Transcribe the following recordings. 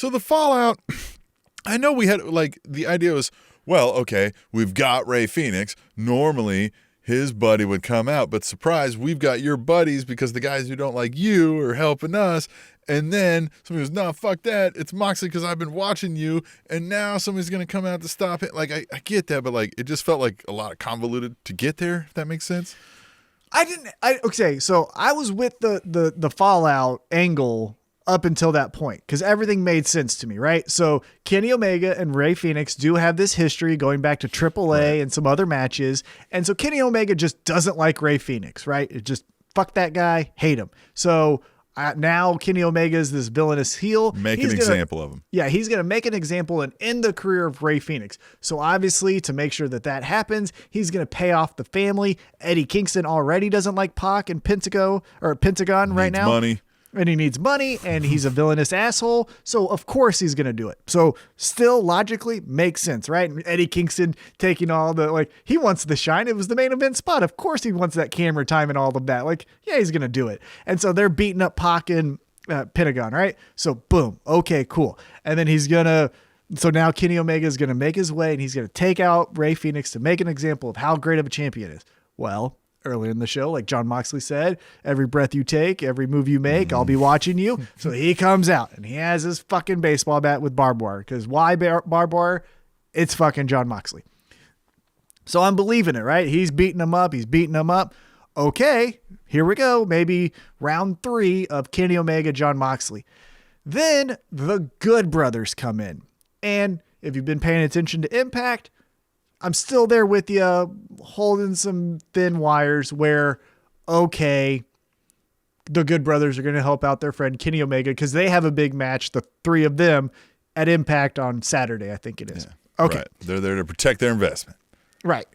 So the fallout, I know we had, like, the idea was, well, okay, we've got Rey Fenix. Normally, his buddy would come out, but surprise, we've got your buddies because the guys who don't like you are helping us. And then somebody goes, no, fuck that. It's Moxley because I've been watching you. And now somebody's going to come out to stop it. Like, I get that, but, like, it just felt like a lot of convoluted to get there, if that makes sense. Okay, so I was with the fallout angle up until that point because everything made sense to me, right? So Kenny Omega and Rey Fenix do have this history going back to AAA and some other matches. And so Kenny Omega just doesn't like Rey Fenix, right? It just, fuck that guy, hate him. So now Kenny Omega is this villainous heel. Make an example of him. Yeah, he's going to make an example and end the career of Rey Fenix. So obviously, to make sure that happens, he's going to pay off the family. Eddie Kingston already doesn't like Pac and Pentagon right now. Money. And he needs money, and he's a villainous asshole. So, of course, he's going to do it. So, still logically makes sense, right? And Eddie Kingston taking all the, like, he wants the shine. It was the main event spot. Of course, he wants that camera time and all of that. Like, yeah, he's going to do it. And so, they're beating up Pac and Pentagon, right? So, boom. Okay, cool. And then so now Kenny Omega is going to make his way, and he's going to take out Rey Fenix to make an example of how great of a champion is. Well, earlier in the show, like John Moxley said, every breath you take, every move you make, I'll be watching you. So he comes out and he has his fucking baseball bat with barbed wire. Because why barbed wire? It's fucking John Moxley. So I'm believing it, right? He's beating him up. Okay, here we go. Maybe round 3 of Kenny Omega, John Moxley. Then the Good Brothers come in. And if you've been paying attention to Impact, I'm still there with you, holding some thin wires where, okay, the Good Brothers are going to help out their friend Kenny Omega because they have a big match, the 3 of them, at Impact on Saturday, I think it is. Yeah, okay. Right. They're there to protect their investment. Right.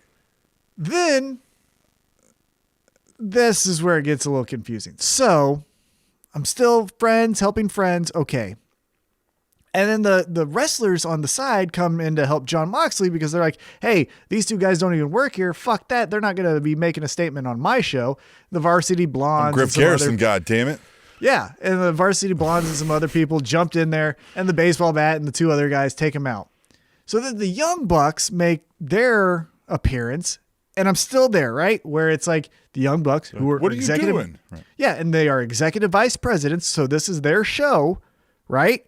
Then, this is where it gets a little confusing. So, I'm still helping friends, okay. And then the wrestlers on the side come in to help John Moxley because they're like, hey, these 2 guys don't even work here. Fuck that. They're not going to be making a statement on my show. The Varsity Blondes. Griff Garrison, goddammit. Yeah. And the Varsity Blondes and some other people jumped in there, and the baseball bat and the 2 other guys take him out. So then the Young Bucks make their appearance, and I'm still there, right? Where it's like the Young Bucks, who are what are executive. you doing? Right. Yeah. And they are executive vice presidents. So this is their show, right?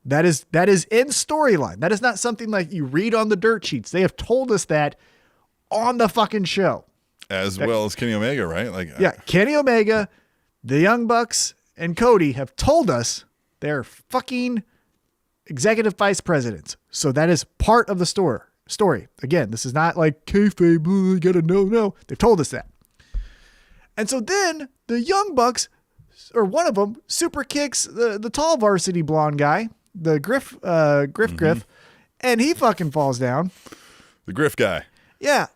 That is in storyline. That is not something like you read on the dirt sheets. They have told us that on the fucking show. Well as Kenny Omega, right? Yeah, Kenny Omega, the Young Bucks, and Cody have told us they're fucking executive vice presidents. So that is part of the story. Again, this is not like kayfabe, you gotta know. No, they've told us that. And so then the Young Bucks, or one of them, super kicks the tall Varsity Blonde guy, the Griff, and he fucking falls down. The Griff guy. Yeah.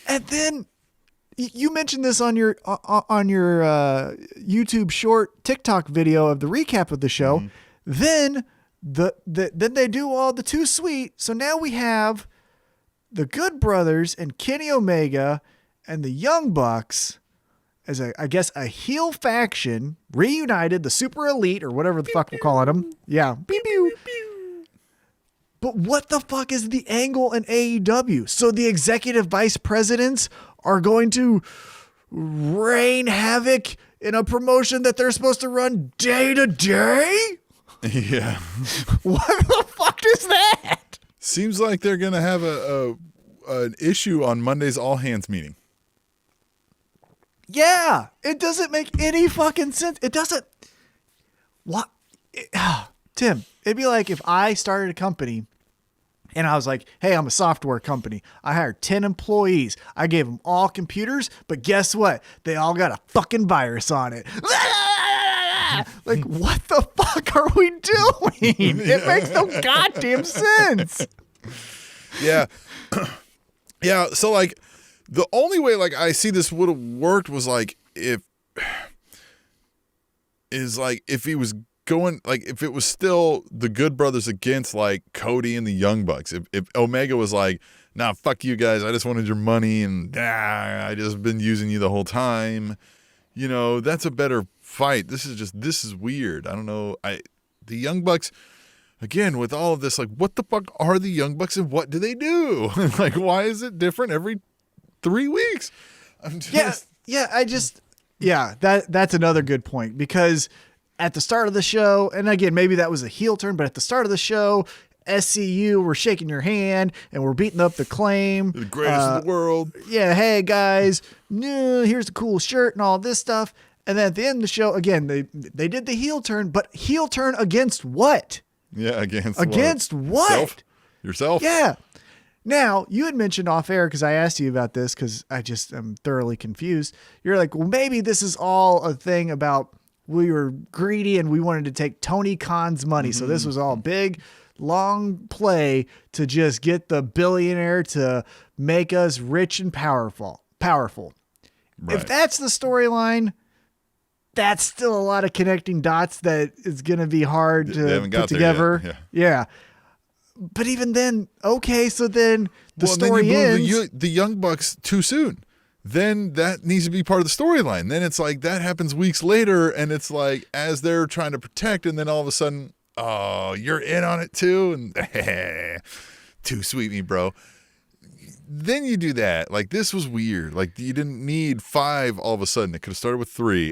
And then you mentioned this on your YouTube short TikTok video of the recap of the show. Mm-hmm. Then then they do all the Too Sweet. So now we have the Good Brothers and Kenny Omega and the Young Bucks as I guess a heel faction, reunited, the Super Elite or whatever the fuck we're calling them. Yeah. Pew, pew, pew. But what the fuck is the angle in AEW? So the executive vice presidents are going to rain havoc in a promotion that they're supposed to run day to day? Yeah. What the fuck is that? Seems like they're going to have an issue on Monday's all hands meeting. Yeah, it doesn't make any fucking sense. It doesn't. What? Tim, it'd be like if I started a company and I was like, hey, I'm a software company. I hired 10 employees. I gave them all computers, but guess what? They all got a fucking virus on it. Like, what the fuck are we doing? It makes no goddamn sense. Yeah. Yeah, so like the only way like I see this would have worked was like if he was going like if it was still the Good Brothers against like Cody and the Young Bucks. If Omega was like, nah, fuck you guys, I just wanted your money and I just been using you the whole time. You know, that's a better fight. This is weird. I don't know. The Young Bucks, again, with all of this, like, what the fuck are the Young Bucks and what do they do? Like, why is it different every 3 weeks? I'm just... That's another good point, because at the start of the show, and again, maybe that was a heel turn, but at the start of the show, SCU were shaking your hand and we're beating up the Claim. The greatest in the world. Yeah, hey guys, here's the cool shirt and all this stuff. And then at the end of the show, again, they did the heel turn, but heel turn against what? Yeah, against what? Yourself? Yeah. Now, you had mentioned off air, because I asked you about this because I just am thoroughly confused. You're like, well, maybe this is all a thing about we were greedy and we wanted to take Tony Khan's money. Mm-hmm. So this was all big, long play to just get the billionaire to make us rich and powerful. Right. If that's the storyline, that's still a lot of connecting dots that is going to be hard to put together. Yeah. But even then, okay, so then the story ends. The Young Bucks too soon. Then that needs to be part of the storyline. Then it's like that happens weeks later, and it's like as they're trying to protect, and then all of a sudden, oh, you're in on it too, and too sweet me, bro. Then you do that. Like, this was weird. Like, you didn't need 5 all of a sudden. It could have started with 3.